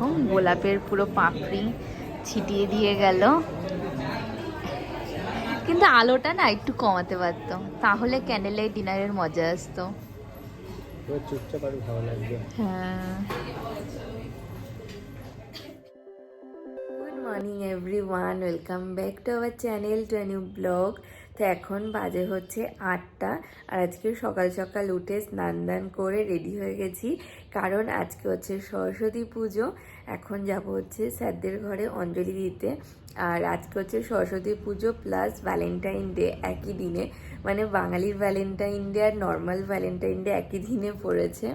দেখো গোলাপের পুরো পাপড়ি ছিটিয়ে দিয়ে গেল, কিন্তু আলোটা না একটু কমাতে পারতো, তাহলে ক্যান্ডেল লাইট ডিনারের মজা আসতো। চুপচাপ আরো ভালো লাগবে। হ্যাঁ। Good morning everyone, welcome back to our channel to a new blog. তো এখন বাজে হচ্ছে 8টা, আর আজকে সকাল সকাল উঠে স্নান দান করে রেডি হয়ে গেছি, কারণ আজকে হচ্ছে সরস্বতী পুজো। এখন যাব হচ্ছে স্যারদের ঘরে অঞ্জলি দিতে। আর আজকে হচ্ছে সরস্বতী পুজো প্লাস ভ্যালেন্টাইন ডে একই দিনে, মানে বাঙালির ভ্যালেন্টাইন ডে আর নর্মাল ভ্যালেন্টাইন ডে একই দিনে পড়েছে।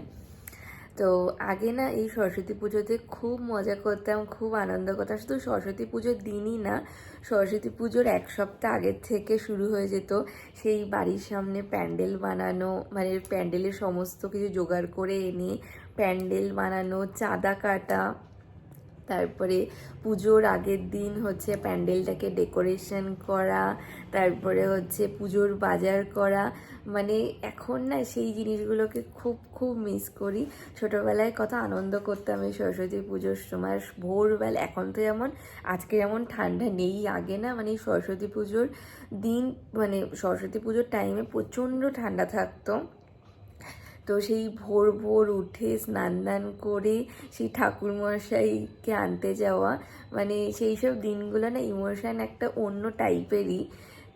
তো আগে না এই সরস্বতী পুজোতে খুব মজা করতাম, খুব আনন্দ করতাম। শুধু সরস্বতী পুজোর দিনই না, সরস্বতী পুজোর এক সপ্তাহ আগের থেকে শুরু হয়ে যেত সেই বাড়ির সামনে প্যান্ডেল বানানো, মানে প্যান্ডেলের সমস্ত কিছু জোগাড় করে এনে প্যান্ডেল বানানো, চাঁদা কাটা, তারপরে পুজোর আগের দিন হচ্ছে প্যান্ডেলটাকে ডেকোরেশন করা, তারপরে হচ্ছে পুজোর বাজার করা। মানে এখন না সেই জিনিসগুলোকে খুব খুব মিস করি। ছোটোবেলায় কত আনন্দ করতাম এই সরস্বতী পুজোর সময় ভোরবেলা। এখন তো যেমন আজকে যেমন ঠান্ডা নেই, আগে না মানে সরস্বতী পুজোর দিন, মানে সরস্বতী পুজোর টাইমে প্রচণ্ড ঠান্ডা থাকতো। তো সেই ভোর ভোর উঠে স্নান দান করে সেই ঠাকুরমশাইকে আনতে যাওয়া, মানে সেই সব দিনগুলো না ইমোশন একটা অন্য টাইপেরই।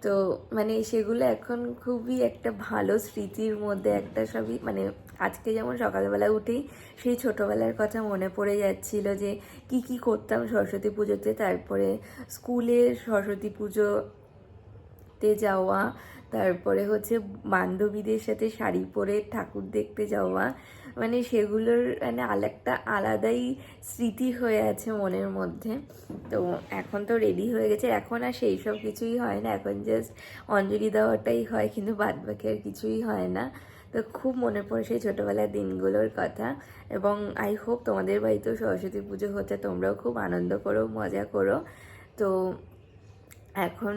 তো মানে সেগুলো এখন খুবই একটা ভালো স্মৃতির মধ্যে একটা সবই, মানে আজকে যেমন সকালবেলা উঠেই সেই ছোটোবেলার কথা মনে পড়ে যাচ্ছিল যে কি কি করতাম সরস্বতী পুজোতে। তারপরে স্কুলে সরস্বতী পুজোতে যাওয়া, তারপরে হচ্ছে বান্ধবীদের সাথে শাড়ি পরে ঠাকুর দেখতে যাওয়া, মানে সেগুলোর মানে একটা আলাদাই স্মৃতি হয়ে আছে মনের মধ্যে। তো এখন তো রেডি হয়ে গেছে, এখন আর সেই সব কিছুই হয় না, এখন জাস্ট অঞ্জলি দেওয়াটাই হয়, কিন্তু বাদ বাকি আর কিছুই হয় না। তো খুব মনে পড়ে সেই ছোটোবেলার দিনগুলোর কথা। এবং আই হোপ তোমাদের বাড়িতেও সরস্বতী পুজো হচ্ছে, তোমরাও খুব আনন্দ করো, মজা করো। তো এখন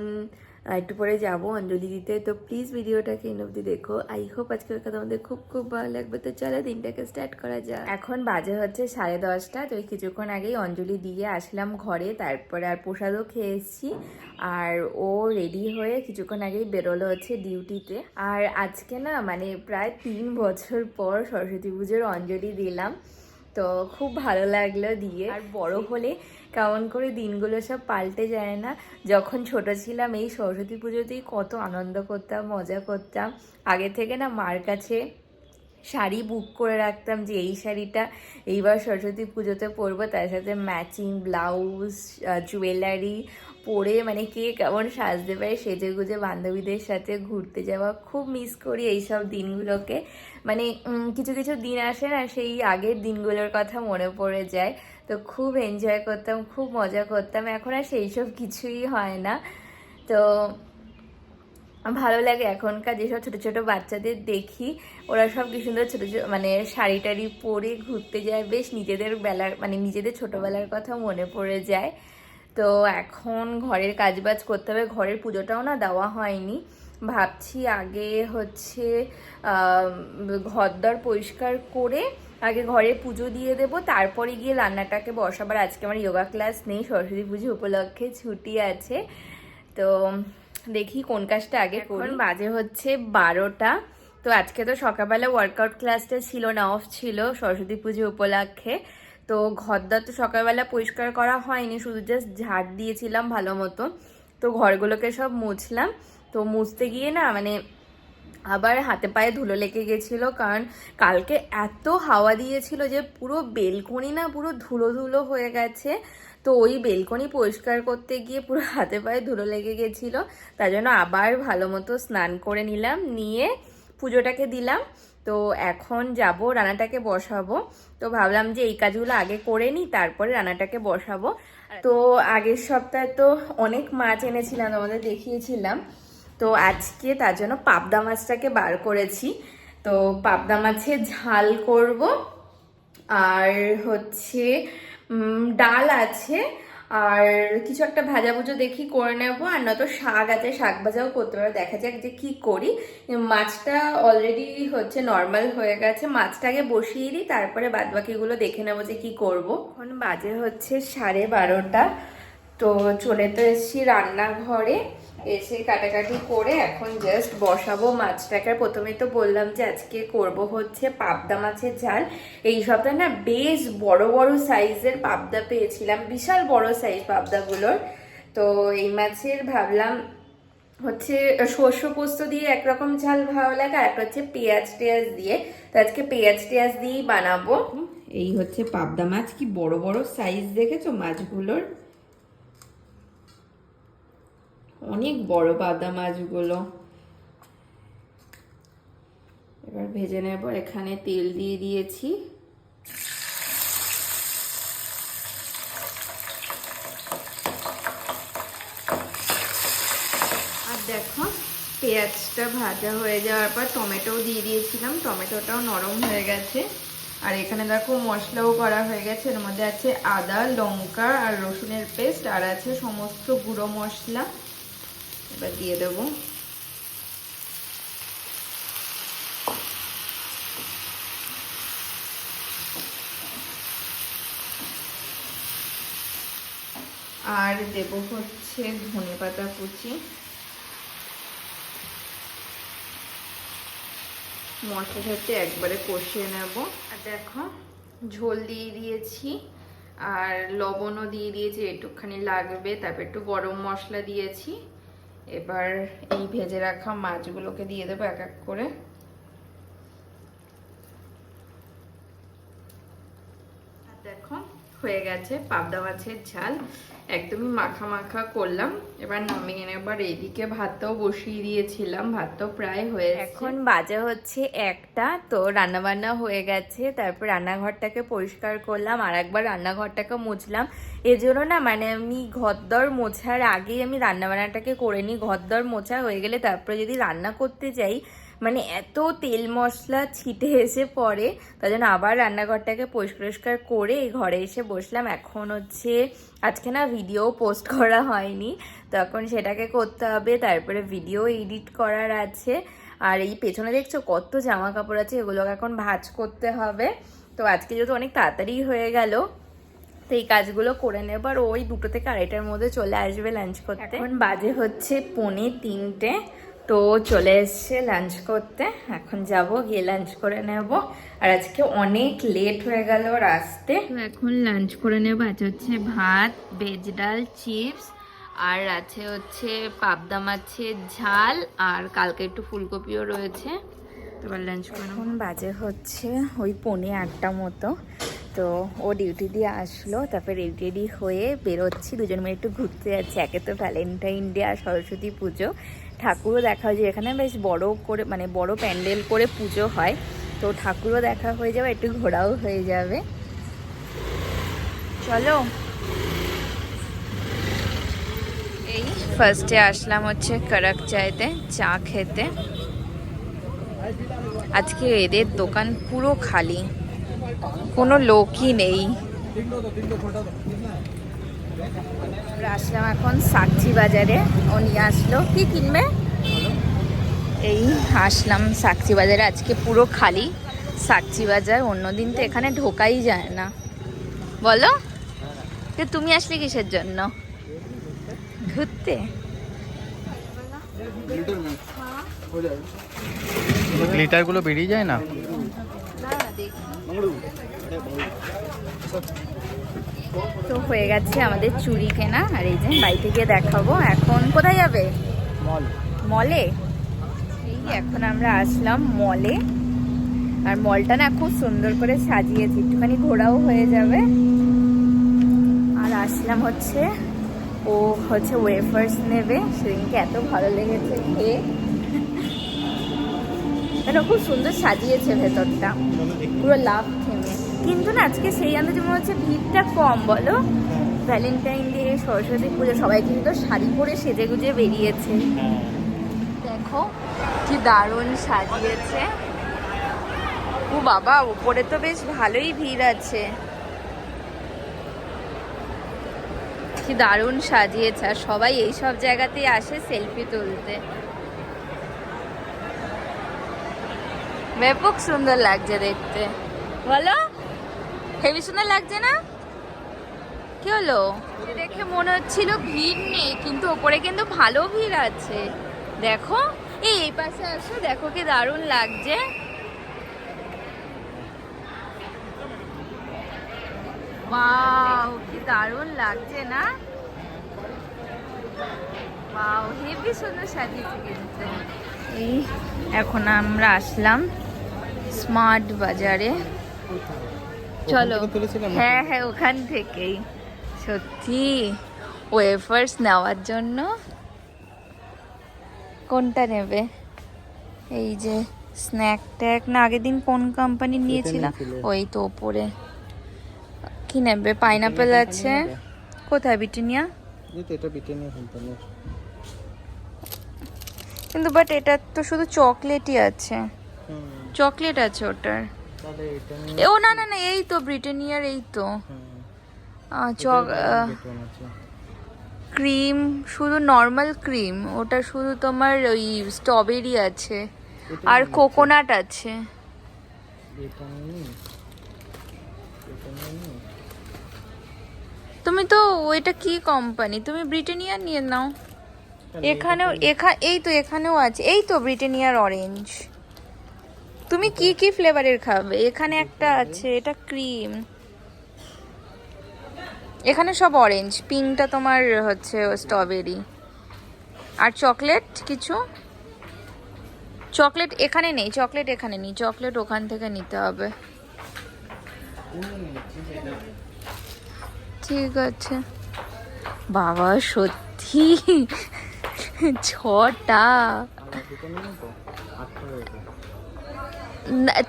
একটু পরে যাবো অঞ্জলি দিতে। তো প্লিজ ভিডিওটাকে এন অবধি দেখো। আই হোপ আজকের কথা আমাদের খুব খুব ভালো লাগবে। তো চলো দিনটাকে স্টার্ট করা যাক। এখন বাজে হচ্ছে 10:30। তো কিছুক্ষণ আগেই অঞ্জলি দিয়ে আসলাম ঘরে, তারপরে আর প্রসাদও খেয়ে এসেছি। আর ও রেডি হয়ে কিছুক্ষণ আগেই বেরোলো হচ্ছে ডিউটিতে। আর আজকে না মানে প্রায় 3 বছর পর সরস্বতী পুজোর অঞ্জলি দিলাম, তো খুব ভালো লাগলো দিয়ে। আর বড় হলে কেমন করে দিনগুলো সব পাল্টে যায় না। যখন ছোট ছিলাম এই সরস্বতী পুজোতেই কত আনন্দ করতাম, মজা করতাম। আগে থেকে না মার কাছে শাড়ি বুক করে রাখতাম যে এই শাড়িটা এইবার সরস্বতী পুজোতে পরবো, তার সাথে ম্যাচিং ব্লাউজ, জুয়েলারি পরে মানে কে কেমন সাজতে পারে সেজে গুজে বান্ধবীদের সাথে ঘুরতে যাওয়া। খুব মিস করি এইসব দিনগুলোকে। মানে কিছু কিছু দিন আসে না, সেই আগের দিনগুলোর কথা মনে পড়ে যায়। তো খুব এনজয় করতাম, খুব মজা করতাম। এখন আর সেই সব কিছুই হয় না। তো ভালো লাগে এখনকার যেসব ছোটো ছোটো বাচ্চাদের দেখি, ওরা সব কি সুন্দর ছোটো ছোটো মানে শাড়ি টাড়ি পরে ঘুরতে যায়, বেশ নিজেদের বেলার মানে নিজেদের ছোটোবেলার কথা মনে পড়ে যায়। তো এখন ঘরের কাজবাজ করতে হবে, ঘরের পুজোটাও না দেওয়া হয়নি। ভাবছি আগে হচ্ছে ঘরদর পরিষ্কার করে আগে ঘরে পুজো দিয়ে দেবো, তারপরে গিয়ে রান্নাটাকে বসাবার। আজকে আমার যোগা ক্লাস নেই, সরস্বতী পুজো উপলক্ষে ছুটি আছে। তো দেখি কোন কাজটা আগে করি। বাজে হচ্ছে 12টা। তো আজকে তো সকালবেলা ওয়ার্কআউট ক্লাসটা ছিল না, অফ ছিল সরস্বতী পুজো উপলক্ষে। তো ঘরদর তো সকালবেলা পরিষ্কার করা হয়নি, শুধু জাস্ট ঝাড় দিয়েছিলাম ভালো মতো। তো ঘরগুলোকে সব মুছলাম। তো মুছতে গিয়ে না মানে আবার হাতে পায়ে ধুলো লেগে গেছিলো, কারণ কালকে এত হাওয়া দিয়েছিল যে পুরো বেলকনি না পুরো ধুলো ধুলো হয়ে গেছে। তো ওই বেলকনি পরিষ্কার করতে গিয়ে পুরো হাতে পায়ে ধুলো লেগে গেছিলো, তার জন্য আবার ভালো মতো স্নান করে নিলাম, নিয়ে পুজোটাকে দিলাম। তো এখন যাব রান্নাটাকে বসাবো। তো ভাবলাম যে এই কাজগুলো আগে করে নিই, তারপরে রান্নাটাকে বসাবো। তো আগের সপ্তাহে তো অনেক মাছ এনেছিলাম, তোমাদের দেখিয়েছিলাম। তো আজকে তার জন্য পাবদা মাছটাকে বার করেছি। তো পাবদা মাছের ঝাল করব। আর হচ্ছে ডাল আছে, আর কিছু একটা ভাজাভুজো দেখি করে নেবো, আর নয়তো শাক আছে, শাক ভাজাও করতে পারবো। দেখা যাক যে কি করি। মাছটা অলরেডি হচ্ছে নর্মাল হয়ে গেছে, মাছটাকে বসিয়ে দিই, তারপরে বাদবাকিগুলো দেখে নেবো যে কি করব। এখন বাজে হচ্ছে 12:30। তো চলে তো এসেছি রান্নাঘরে, এসে কাটাকাটি করে এখন জাস্ট বসাবো মাছটাকে। প্রথমেই তো বললাম যে আজকে করব হচ্ছে পাবদা মাছের ঝাল। এই সপ্তাহে না বেশ বড় বড় সাইজের পাবদা পেয়েছিলাম, বিশাল বড় সাইজ পাবদাগুলোর। তো এই মাছের ভাবলাম হচ্ছে সর্ষ পোস্ত দিয়ে একরকম ঝাল ভালো লাগে, আর একটা হচ্ছে পেঁয়াজ টেয়াজ দিয়ে। তো আজকে পেঁয়াজ টেয়াজ দিয়েই বানাবো। এই হচ্ছে পাবদা মাছ, কি বড় বড় সাইজ দেখেছো মাছগুলোর, অনেক বড় পাবদা মাছগুলো। এবার ভেজে নেব। এখানে তেল দিয়ে দিয়েছি, আর দেখো পেঁয়াজটা ভাজা হয়ে যাওয়ার পর টমেটোও দিয়ে দিয়েছিলাম, টমেটোটাও নরম হয়ে গেছে। আর এখানে দেখো মশলাও করা হয়ে গেছে, এর মধ্যে আছে আদা লঙ্কা আর রসুনের পেস্ট, আর আছে সমস্ত গুঁড়ো মশলা। এবার দিয়ে দেবো। আর দেব হচ্ছে ধনেপাতা কুচি। মশলাটা হচ্ছে একবারে কষিয়ে নেব। আর দেখো ঝোল দিয়ে দিয়েছি, আর লবণও দিয়ে দিয়েছি, একটুখানি লাগবে। তারপর একটু গরম মশলা দিয়েছি। এবার এই ভেজে রাখা মাছগুলোকে দিয়ে দেবো এক এক করে। আর দেখো হয়ে গেছে পাবদা মাছের ঝাল, একদমই মাখা মাখা করলাম। এবার নামিয়ে নেবার। এইদিকে ভাতটাও বসিয়ে দিয়েছিলাম, ভাতটাও প্রায় হয়ে গেছে। এখন বাজে হচ্ছে 1টা। তো রান্নাবান্না হয়ে গেছে, তারপর রান্নাঘরটাকে পরিষ্কার করলাম, আর একবার রান্নাঘরটাকে মুছলাম। এজন্য না মানে আমি ঘরদর মোছার আগেই আমি রান্নাবান্নাটাকে করে নিই। ঘরদর মোছা হয়ে গেলে তারপরে যদি রান্না করতে যাই মানে এত তেল মশলা ছিটে এসে পড়ে, তার জন্য আবার রান্নাঘরটাকে পরিষ্কার করে এই ঘরে এসে বসলাম। এখন হচ্ছে আজকে না ভিডিও পোস্ট করা হয়নি, তো এখন সেটাকে করতে হবে। তারপরে ভিডিও এডিট করার আছে, আর এই পেছনে দেখছো কত জামা কাপড় আছে, এগুলোকে এখন ভাঁজ করতে হবে। তো আজকে যেহেতু অনেক তাড়াতাড়ি হয়ে গেল, তো এই কাজগুলো করে নেব। আর ওই 2টো থেকে 2:30টার মধ্যে চলে আসবে লাঞ্চ করতে। এখন বাজে হচ্ছে 2:45। তো চলে এসছে লাঞ্চ করতে, এখন যাব গিয়ে লাঞ্চ করে নেব। আর আজকে অনেক লেট হয়ে গেল আসতে। তো এখন লাঞ্চ করে নেব। আজ হচ্ছে ভাত, ভেজ ডাল, চিপস, আর আছে হচ্ছে পাবদা মাছের ঝাল, আর কালকে একটু ফুলকপিও রয়েছে। এবার লাঞ্চ করে এখন বাজে হচ্ছে ওই 7:45 মতো। তো ও ডিউটি দিয়ে আসলো, তারপর রেডি হয়ে বেরোচ্ছি, দুজন মিলে একটু ঘুরতে যাচ্ছি। একে তো ভ্যালেন্টাইন ডে আর সরস্বতী পুজো, ঠাকুরও দেখা হয় যে এখানে বেশ বড় করে মানে বড় প্যান্ডেল করে পুজো হয়। তো ঠাকুরও দেখা হয়ে যাবে, একটু ঘোরাও হয়ে যাবে। চলো। এই ফার্স্টে আসলাম হচ্ছে কড়ক চাইতে চা খেতে। আজকে এদের দোকান পুরো খালি, কোনো লোকই নেই। আসলাম এখন সাকচি বাজারে, ও নিয়ে আসলো। কি কিনবে? এই আসলাম সাকচি বাজারে, আজকে পুরো খালি সাকচি বাজার। অন্যদিন তো এখানে ঢোকাই যায় না। বলো যে তুমি আসলে কিসের জন্য? ঘুরতে। গ্লিটারগুলো বেরিয়ে যায় না? তো হয়ে গেছে আমাদের চুড়ি কেনা, আর এই যে বাড়িতে গিয়ে দেখাবো। এখন কোথায় যাবে? মলে। এই এখন আমরা আসলাম মলে, আর মলটা না খুব সুন্দর করে সাজিয়েছি, একটুখানি ঘোরাও হয়ে যাবে। আর আসলাম হচ্ছে ও হচ্ছে ওয়েফার্স নেবে, সেদিনকে এত ভালো লেগেছে খেয়ে। মানে খুব সুন্দর সাজিয়েছে ভেতরটা, পুরো লাভ থেমে। কিন্তু না আজকে সেই আন্দাজে মনে হচ্ছে ভিড়টা কম, বলো? ভ্যালেন্টাইন ডে, সরস্বতী পুজো, সবাই কিন্তু শাড়ি পরে সেজে গুজে বেরিয়েছে। দেখো কি দারুণ সাজিয়েছে। ও বাবা, উপরে তো বেশ ভালোই ভিড় আছে। কি দারুণ সাজিয়েছে, আর সবাই এই সব জায়গাতেই আসে সেলফি তুলতে। ব্যাপক সুন্দর লাগছে দেখতে, বলো হেবি সুন্দর লাগছে না? কি হলো? দেখে মনে হচ্ছিল ভিড় নেই, কিন্তু ওপরে কিন্তু ভালো ভিড় আছে। দেখো এই পাশে আসো, দেখো কি দারুণ লাগছে। ওয়াও কি দারুণ লাগছে না? ওয়াও হেবি সুন্দর সাজিয়েছে কিন্তু। এই এখন আমরা আসলাম স্মার্ট বাজারে। চলো, হ্যাঁ হ্যাঁ ওখান থেকেই। সত্যি ওয়েফার্স নেওয়ার জন্য। কোনটা নেবে? এই যে স্ন্যাক ট্যাক না, আগের দিন কোন কোম্পানি নিয়েছিলাম, ওই তো ওপরে। কি নেবে? পাইনাপেল আছে। কোথায়? ব্রিটানিয়া। কিন্তু বাট এটা তো শুধু চকলেটই আছে। চকলেট আছে ওটার। ও না না না, এই তো ব্রিটানিয়ার, এই তো ক্রিম, শুধু নর্মাল ক্রিম। ওটা শুধু তোমার ওই স্ট্রবেরি আছে আর কোকোনাট আছে। তুমি তো ওইটা কি কোম্পানি? তুমি ব্রিটানিয়া নিয়ে নাও। এখানেও এই তো এখানেও আছে, এই তো ব্রিটানিয়ার অরেঞ্জ। তুমি কি কি ফ্লেভারের খাবে? এখানে একটা আছে, এটা ক্রিম। এখানে সব অরেঞ্জ, পিঙ্কটা তোমার হচ্ছে স্ট্রবেরি। আর চকলেট কিছু? চকলেট এখানে নেই, চকলেট এখানে নেই, চকলেট ওখান থেকে নিতে হবে। ঠিক আছে বাবা, সত্যি 6টা।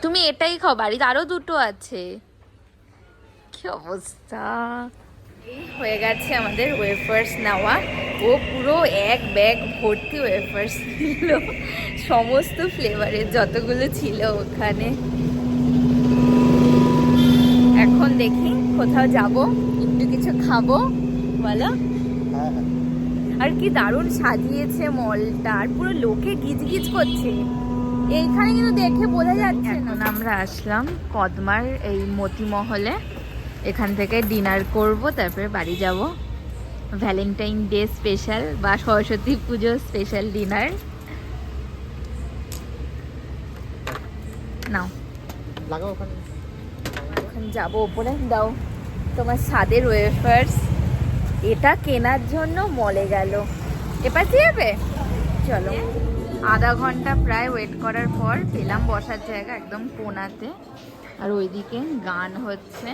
তুমি এটাই খাও, বাড়িতে আরো 2টো আছে। কি অবস্থা! হয়ে গেছে আমাদের ওয়েফার্স নেওয়া। ও পুরো এক ব্যাগ ভর্তি ওয়েফার্স ছিল, সমস্ত ফ্লেভারের যতগুলো ছিল ওখানে। এখন দেখি কোথাও যাব, একটু কিছু খাবো, বলো। আর কি দারুণ সাজিয়েছে মলটা, আর পুরো লোকে গিজগিজ করছে এইখানে, কিন্তু দেখে বোঝা যাচ্ছে না। এখন আমরা আসলাম কদমার এই মতিমহলে। এখান থেকে ডিনার করব, তারপরে বাড়ি যাব। ভ্যালেন্টাইন ডে স্পেশাল বা সরস্বতী পুজো স্পেশাল ডিনার। নাও লাগাও ওখানে। ওখানে যাবো ওপরে। দাও তোমার স্বাদের ওয়েফার্স। এটা কেনার জন্য মলে গেল। এবার যাবে, চলো। আধা ঘন্টা প্রায় ওয়েট করার পর পেলাম বসার জায়গা একদম কোনাতে। আর ওইদিকে গান হচ্ছে।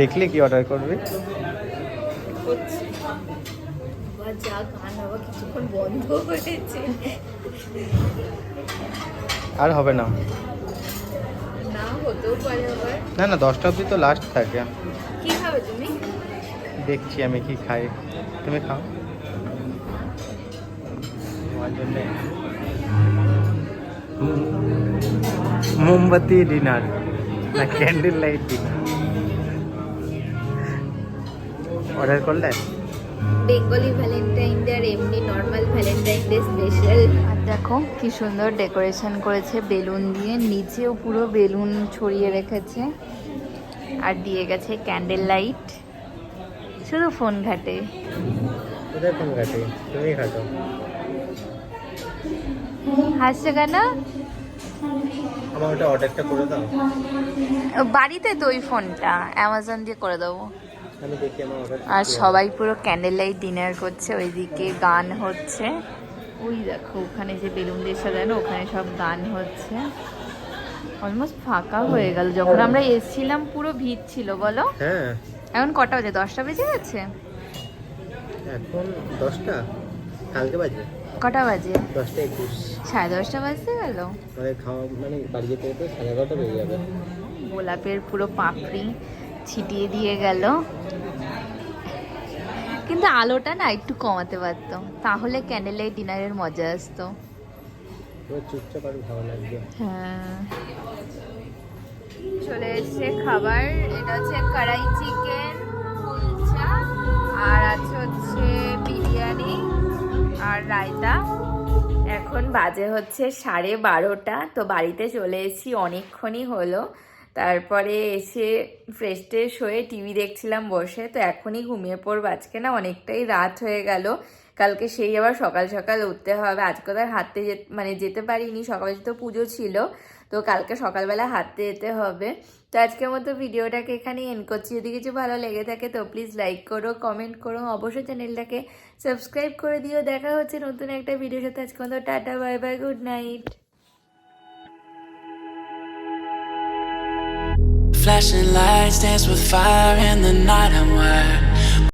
দেখলে কি অর্ডার করবে? যা গান হবে, কিছুক্ষণ বন্ধ হয়েছে। আর হবে না, না হতেও পারে আবার। না না 10টা অবধি তো লাস্ট থাকে। কি খাবে তুমি? দেখছি আমি কি খাই, তুমি খাও। মোমবাতি ডিনার না ক্যান্ডেল লাইট ডিনার অর্ডার করলে? বেঙ্গলি ভ্যালেন্টাইন ডে আর এমনি নর্মাল ভ্যালেন্টাইন ডে স্পেশাল। আর দেখো কি সুন্দর ডেকোরেশন করেছে বেলুন দিয়ে, নিচেও পুরো বেলুন ছড়িয়ে রেখেছে। আর দিয়ে গেছে ক্যান্ডেল লাইট। শুধু ফোন ঘাটে। কোথায় ফোন ঘাটে? তুমি ঘাটো। হাসছে কেন? আমার ওটা অর্ডারটা করে দাও। বাড়িতে তো ওই ফোনটা অ্যামাজন দিয়ে করে দেবো। আমি দেখি আমার অর্ডার। আর সবাই পুরো ক্যান্ডেল লাইট ডিনার করছে, ওইদিকে গান হচ্ছে। ওই দেখো ওখানে যে বেলুন দিয়ে সাজানো, ওখানে সব গান হচ্ছে। অলমোস্ট ফাঁকা হয়ে গেল, যখন আমরা এসেছিলাম পুরো ভিড় ছিল, বলো। হ্যাঁ এখন কটা বাজে? 10টা বেজে গেছে। এখন 10টা, কালকে বাজে কটা বাজে? 10টা 21। 10:30 বাজতে গেল। আমাদের খাওয়া মানে বাড়ি যেতে যেতে 11:30 বেজে যাবে। গোলাপের পুরো পাপড়ি ছিটিয়ে দিয়ে গেল। কিন্তু আলোটা না একটু কমাতে পারতো, তাহলে ক্যান্ডেল লাইট ডিনারের মজা আসতো। চুপচাপ আর ভালো লাগবে। হ্যাঁ চলে এসছে খাবার। এটা হচ্ছে কড়াই চিকেন, কুলচা, আর আছে হচ্ছে বিরিয়ানি আর রায়তা। এখন বাজে হচ্ছে 12:30। তো বাড়িতে চলে এসেছি অনেকক্ষণই হলো। তারপরে এসে ফ্রেশ ট্রেশ হয়ে টিভি দেখছিলাম বসে। তো এখনই ঘুমিয়ে পড়বো, আজকে না অনেকটাই রাত হয়ে গেল। কালকে সেই আবার সকাল সকাল উঠতে হবে। আজকে তো আর হাঁটতে যেতে পারিনি, সকালে তো পুজো ছিল। তো কালকে সকালবেলা হাঁটতে যেতে হবে। তো আজকের মতো ভিডিওটাকে এখানেই এন্ড করছি। যদি কিছু ভালো লেগে থাকে তো প্লিজ লাইক করো, কমেন্ট করো, অবশ্যই চ্যানেলটাকে সাবস্ক্রাইব করে দিও। দেখা হচ্ছে নতুন একটা ভিডিওর সাথে। আজকে মতো tata, bye bye, good night. Flashing lights dance with fire in the night. I'm wired.